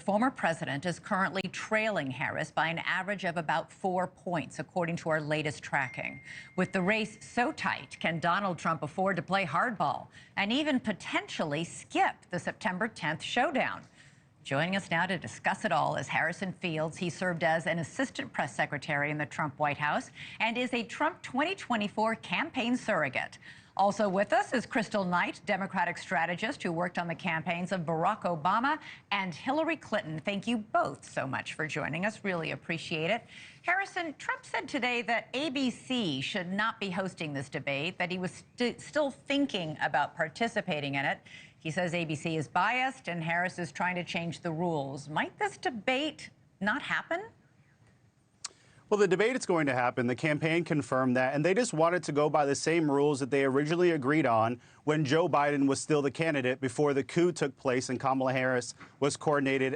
former president is currently trailing Harris by an average of about 4 points, according to our latest tracking. With the race so tight, can Donald Trump afford to play hardball and even potentially skip the September 10th showdown? Joining us now to discuss it all is Harrison Fields. He served as an assistant press secretary in the Trump White House and is a Trump 2024 campaign surrogate. Also with us is Kristal Knight, Democratic strategist who worked on the campaigns of Barack Obama and Hillary Clinton. Thank you both so much for joining us. Really appreciate it. Harrison, Trump said today that ABC should not be hosting this debate, that he was still thinking about participating in it. He says ABC is biased and Harris is trying to change the rules. Might this debate not happen? Well, the debate is going to happen. The campaign confirmed that, and they just wanted to go by the same rules that they originally agreed on when Joe Biden was still the candidate before the coup took place and Kamala Harris was coronated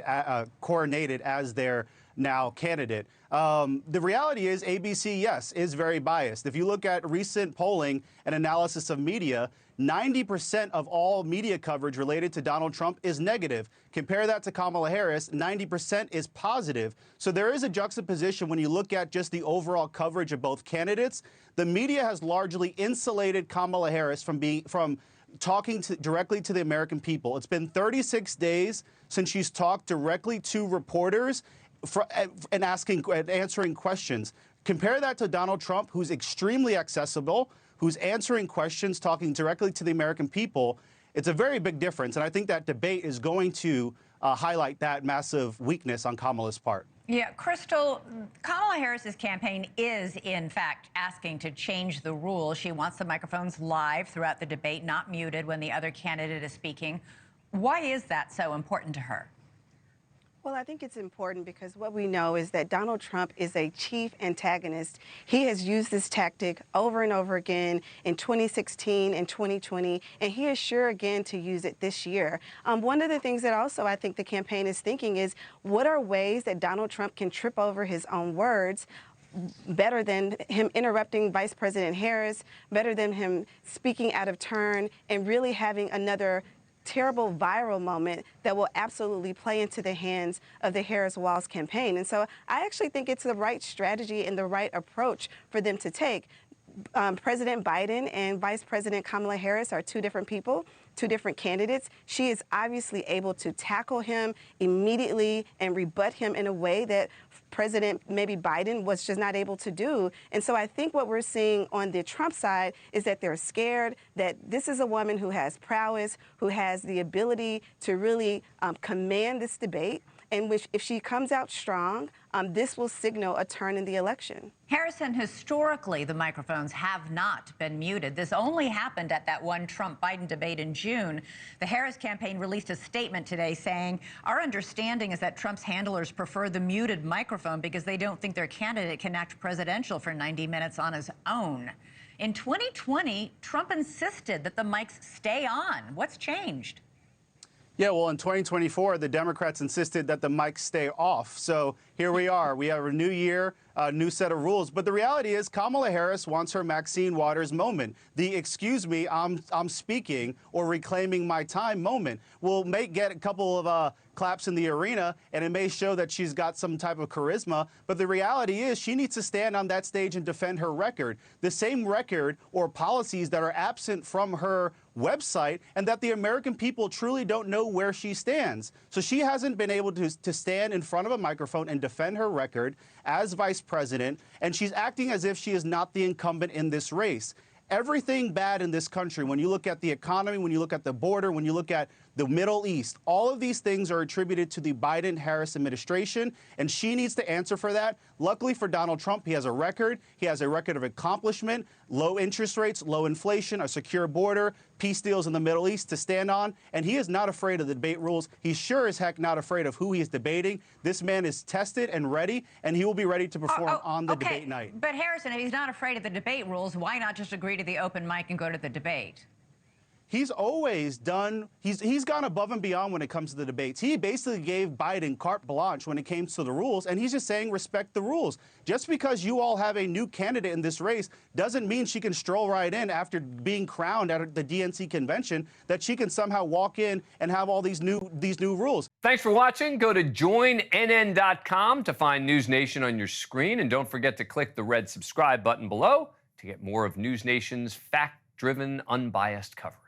as their now candidate. The reality is ABC, yes, is very biased. If you look at recent polling and analysis of media, 90% of all media coverage related to Donald Trump is negative. Compare that to Kamala Harris, 90% is positive. So there is a juxtaposition when you look at just the overall coverage of both candidates. The media has largely insulated Kamala Harris from talking directly to the American people. It's been 36 days since she's talked directly to reporters and answering questions. Compare that to Donald Trump, who's extremely accessible, who's answering questions, talking directly to the American people. It's a very big difference, and I think that debate is going to highlight that massive weakness on Kamala's part. Yeah, Kristal, Kamala Harris's campaign is, in fact, asking to change the rules. She wants the microphones live throughout the debate, not muted when the other candidate is speaking. Why is that so important to her? Well, I think it's important because what we know is that Donald Trump is a chief antagonist. He has used this tactic over and over again in 2016 and 2020, and he is sure again to use it this year. One of the things that also I think the campaign is thinking is, what are ways that Donald Trump can trip over his own words better than him interrupting Vice President Harris, better than him speaking out of turn and really having another terrible viral moment that will absolutely play into the hands of the Harris-Walz campaign. And so I actually think it's the right strategy and the right approach for them to take. President Biden and Vice President Kamala Harris are two different people, two different candidates. She is obviously able to tackle him immediately and rebut him in a way that President maybe Biden was just not able to do. And so I think what we're seeing on the Trump side is that they're scared that this is a woman who has prowess, who has the ability to really command this debate, and which, if she comes out strong, this will signal a turn in the election. Harrison, historically, the microphones have not been muted. This only happened at that one Trump-Biden debate in June. The Harris campaign released a statement today saying, "Our understanding is that Trump's handlers prefer the muted microphone because they don't think their candidate can act presidential for 90 minutes on his own." In 2020, Trump insisted that the mics stay on. What's changed? Yeah, well, in 2024, the Democrats insisted that the mics stay off. So here we are. We have a new year, a new set of rules. But the reality is Kamala Harris wants her Maxine Waters moment. The "excuse me, I'm speaking" or "reclaiming my time" moment will get a couple of claps in the arena, and it may show that she's got some type of charisma. But the reality is she needs to stand on that stage and defend her record, the same record or policies that are absent from her website, and that the American people truly don't know where she stands. So she hasn't been able to stand in front of a microphone and defend her record as vice president, and she's acting as if she is not the incumbent in this race. Everything bad in this country, when you look at the economy, when you look at the border, when you look at the Middle East, all of these things are attributed to the Biden-Harris administration, and she needs to answer for that. Luckily for Donald Trump, he has a record. He has a record of accomplishment, low interest rates, low inflation, a secure border, peace deals in the Middle East to stand on, and he is not afraid of the debate rules. He's sure as heck not afraid of who he is debating. This man is tested and ready, and he will be ready to perform on the debate night. But Harrison, if he's not afraid of the debate rules, why not just agree to the open mic and go to the debate? He's always done, he's gone above and beyond when it comes to the debates. He basically gave Biden carte blanche when it came to the rules, and he's just saying respect the rules. Just because you all have a new candidate in this race doesn't mean she can stroll right in after being crowned at the DNC convention, that she can somehow walk in and have all these new rules. Thanks for watching. Go to joinnn.com to find News Nation on your screen. And don't forget to click the red subscribe button below to get more of News Nation's fact-driven, unbiased coverage.